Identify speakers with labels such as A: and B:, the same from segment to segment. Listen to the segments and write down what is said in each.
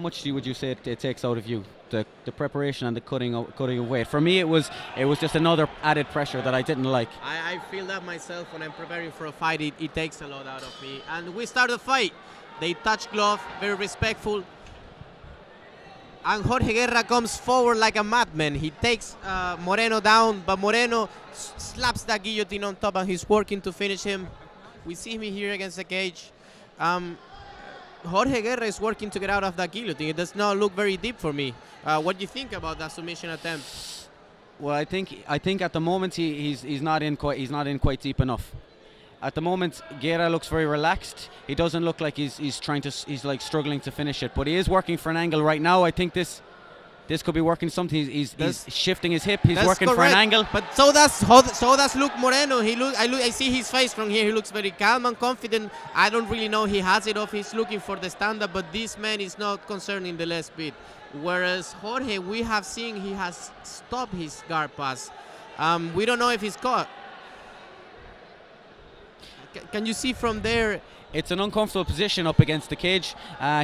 A: much would you say it takes out of you, the preparation and the cutting of weight? For me, it was just another added pressure that I didn't like.
B: I feel that myself when I'm preparing for a fight. It takes a lot out of me. And we start the fight. They touch glove, very respectful. And Jorge Guerra comes forward like a madman. He takes Moreno down, but Moreno slaps that guillotine on top, and he's working to finish him. We see him here against the cage. Jorge Guerra is working to get out of that guillotine. It does not look very deep for me. What do you think about that submission attempt?
A: Well, I think at the moment he's not in quite deep enough. At the moment, Guerra looks very relaxed. He doesn't look like he's like struggling to finish it, but he is working for an angle right now. I think this could be working something. He's shifting his hip. He's working for an angle.
B: But so does Luke Moreno. I see his face from here. He looks very calm and confident. I don't really know he has it off. He's looking for the stand-up, but this man is not concerned in the last bit. Whereas Jorge, we have seen he has stopped his guard pass. We don't know if he's caught. Can you see from there?
A: It's an uncomfortable position up against the cage.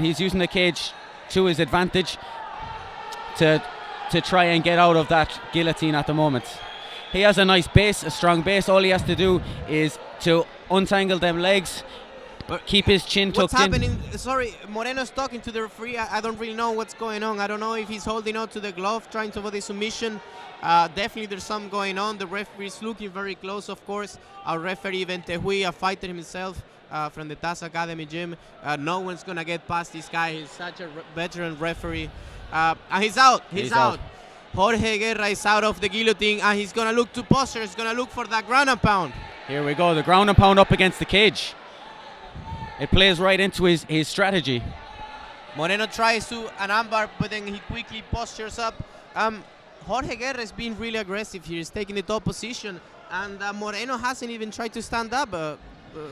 A: He's using the cage to his advantage to try and get out of that guillotine at the moment. He has a nice base, a strong base. All he has to do is to untangle them legs, keep his chin tucked in.
B: What's happening? Sorry, Moreno's talking to the referee. I don't really know what's going on. I don't know if he's holding on to the glove, trying to avoid the submission. Definitely there's some going on. The referee is looking very close, of course. Our referee, Ventehui, a fighter himself from the Taz Academy gym. No one's going to get past this guy. He's such a veteran referee. And he's out. He's out. Jorge Guerra is out of the guillotine, and he's going to look to posture. He's going to look for that ground and pound.
A: Here we go, the ground and pound up against the cage. It plays right into his strategy.
B: Moreno tries to an armbar, but then he quickly postures up. Jorge Guerra is being really aggressive here. He's taking the top position, and Moreno hasn't even tried to stand up.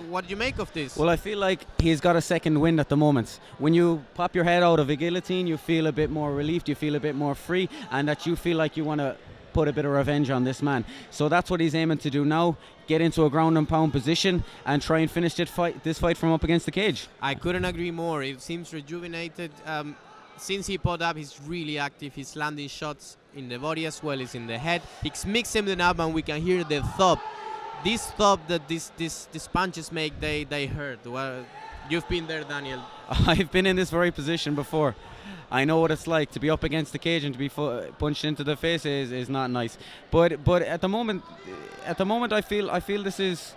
B: What do you make of this?
A: Well, I feel like he's got a second wind at the moment. When you pop your head out of a guillotine, you feel a bit more relieved, you feel a bit more free, and that you feel like you want to put a bit of revenge on this man. So that's what he's aiming to do now, get into a ground and pound position and try and finish this fight from up against the cage.
B: I couldn't agree more. It seems rejuvenated. Since he pulled up, he's really active. He's landing shots in the body as well as in the head. He's mixing them up, and we can hear the thump. This thump that these punches make, they hurt. Well, you've been there, Daniel.
A: I've been in this very position before. I know what it's like to be up against the cage and to be punched into the face is not nice. But at the moment I feel this is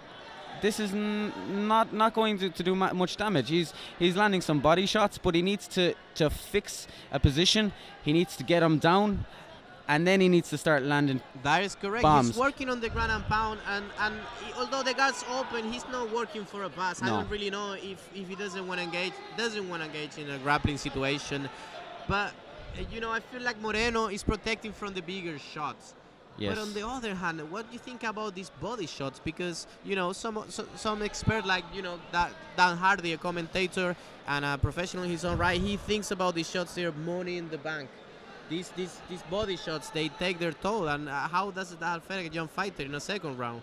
A: not going to do much damage. He's landing some body shots, but he needs to fix a position. He needs to get him down, and then he needs to start landing.
B: That is correct.
A: Bombs.
B: He's working on the ground and pound, and although the guard's open, he's not working for a pass. No. I don't really know if he doesn't want to engage in a grappling situation. But I feel like Moreno is protecting from the bigger shots.
A: Yes.
B: But on the other hand, what do you think about these body shots? Because some expert like Dan Hardy, a commentator and a professional in his own right, he thinks about these shots. They're money in the bank. These body shots, they take their toll. And how does that affect a young fighter in a second round?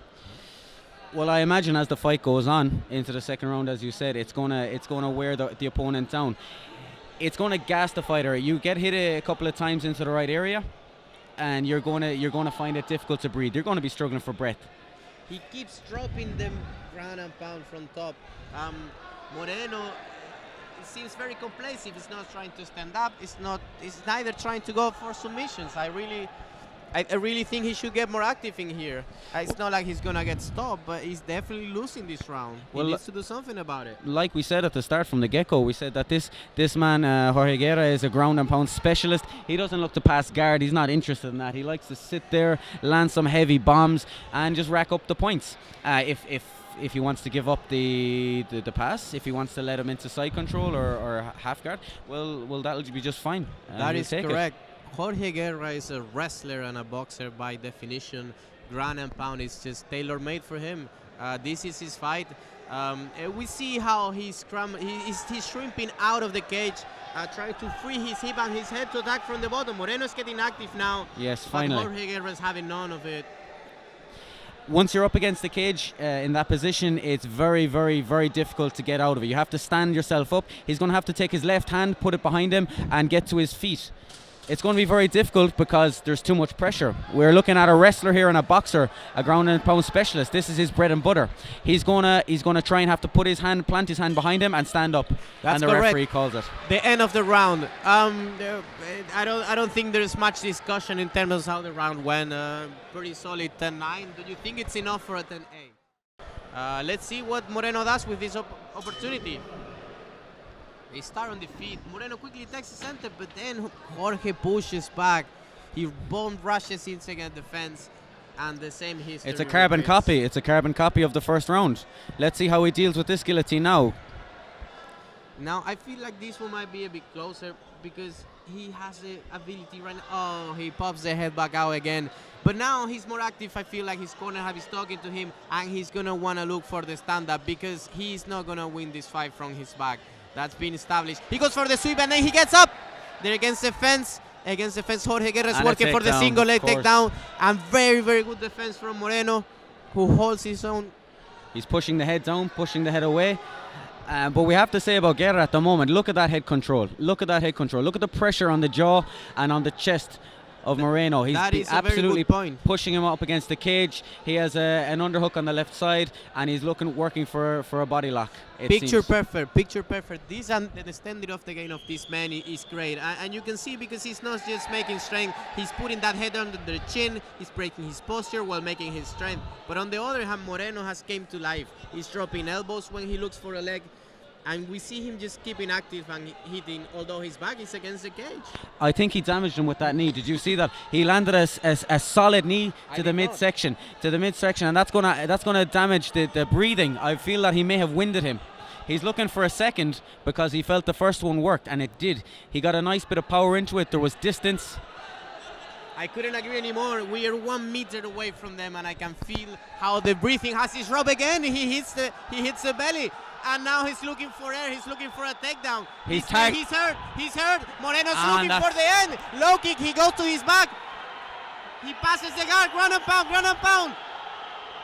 A: Well, I imagine as the fight goes on into the second round, as you said, it's gonna wear the opponent down. It's going to gas the fighter. You get hit a couple of times into the right area, and you're going to find it difficult to breathe. You're going to be struggling for breath.
B: He keeps dropping them ground and pound from top. Moreno, it seems very complacent. He's not trying to stand up. He's neither trying to go for submissions. I really think he should get more active in here. It's not like he's gonna get stopped, but he's definitely losing this round. He needs to do something about it.
A: Like we said at the start from the get-go, we said that this man, Jorge Guerra, is a ground and pound specialist. He doesn't look to pass guard. He's not interested in that. He likes to sit there, land some heavy bombs, and just rack up the points. If he wants to give up the pass, if he wants to let him into side control or half guard, well that'll be just fine.
B: That is correct. Jorge Guerra is a wrestler and a boxer by definition. Ground and pound is just tailor-made for him. This is his fight. We see how he's shrimping out of the cage, trying to free his hip and his head to attack from the bottom. Moreno is getting active now.
A: Yes, finally.
B: But Jorge Guerra is having none of it.
A: once you're up against the cage in that position, it's very, very, very difficult to get out of it. You have to stand yourself up. He's going to have to take his left hand, put it behind him, and get to his feet. It's going to be very difficult because there's too much pressure. We're looking at a wrestler here and a boxer, a ground and pound specialist. This is his bread and butter. He's gonna try and have to put his hand, plant his hand behind him, and stand up.
B: That's
A: and the
B: correct.
A: referee calls it.
B: The end of the round. I don't think there's much discussion in terms of how the round went. Pretty solid 10-9. Do you think it's enough for a 10-8? Let's see what Moreno does with this opportunity. They start on the feet. Moreno quickly takes the center, but then Jorge pushes back. He bomb rushes inside the defense, and the same history.
A: It's a carbon copy. It's a carbon copy of the first round. Let's see how he deals with this guillotine now.
B: Now I feel like this one might be a bit closer because he has the ability right now. Oh, he pops the head back out again. But now he's more active. I feel like his corner is talking to him, and he's gonna wanna look for the stand-up because he's not gonna win this fight from his back. That's been established. He goes for the sweep and then he gets up. They're against the fence. Against the fence, Jorge Guerra is working for the single leg takedown. And very, very good defense from Moreno, who holds his own.
A: He's pushing the head down, pushing the head away. But we have to say about Guerra at the moment, look at that head control. Look at that head control. Look at the pressure on the jaw and on the chest of Moreno. He's absolutely pushing him up against the cage. He has an underhook on the left side, and he's working for a body lock.
B: Picture perfect. This and the standard of the game of this man is great, and you can see because he's not just making strength. He's putting that head under the chin. He's breaking his posture while making his strength. But on the other hand, Moreno has came to life. He's dropping elbows when he looks for a leg. And we see him just keeping active and hitting, although his back is against the cage.
A: I think he damaged him with that knee. Did you see that? He landed a solid knee to the midsection, and that's gonna damage the breathing. I feel that he may have winded him. He's looking for a second because he felt the first one worked, and it did. He got a nice bit of power into it. There was distance.
B: I couldn't agree anymore. We are 1 meter away from them, and I can feel how the breathing has his rub again. He hits the belly. And now he's looking for air. He's looking for a takedown. He's hurt. Moreno's looking for the end. Low kick. He goes to his back. He passes the guard. Ground and pound.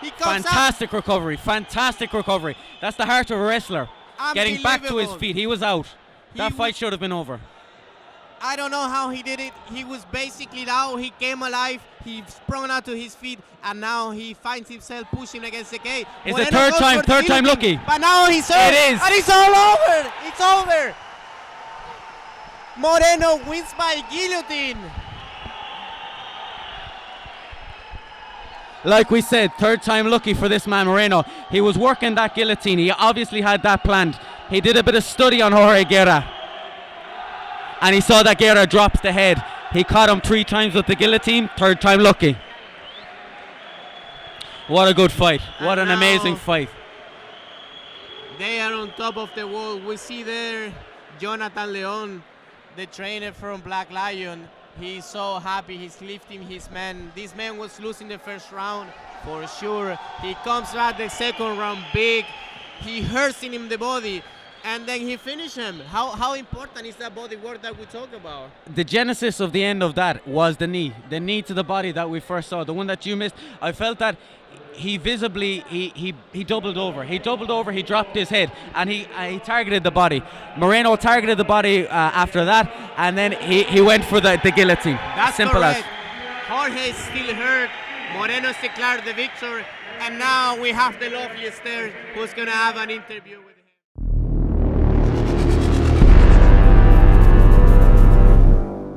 B: He comes
A: Fantastic recovery. That's the heart of a wrestler. Getting back to his feet. He was out. That fight should have been over.
B: I don't know how he did it. He was basically down. He came alive. He sprung out to his feet, and now he finds himself pushing against the cage.
A: It's the third time lucky.
B: But now he's hurt.
A: It is.
B: And it's all over. It's over. Moreno wins by guillotine.
A: Like we said, third time lucky for this man Moreno. He was working that guillotine. He obviously had that planned. He did a bit of study on Jorge Guerra. And he saw that Guerra drops the head. He caught him 3 times with the guillotine, third time lucky. What a good fight. What an amazing fight.
B: They are on top of the world. We see there Jonathan Leon, the trainer from Black Lion. He's so happy. He's lifting his man. This man was losing the first round for sure. He comes back the second round big. He hurts him in the body. And then he finished him. How important is that body work that we talk about?
A: The genesis of the end of that was the knee to the body that we first saw, the one that you missed. I felt that he visibly he doubled over. He dropped his head, and he targeted the body. Moreno targeted the body after that, and then he went for the guillotine.
B: That's
A: simple
B: correct.
A: as.
B: Jorge is still hurt. Moreno declared the victor, and now we have the lovely Esther who's gonna have an interview with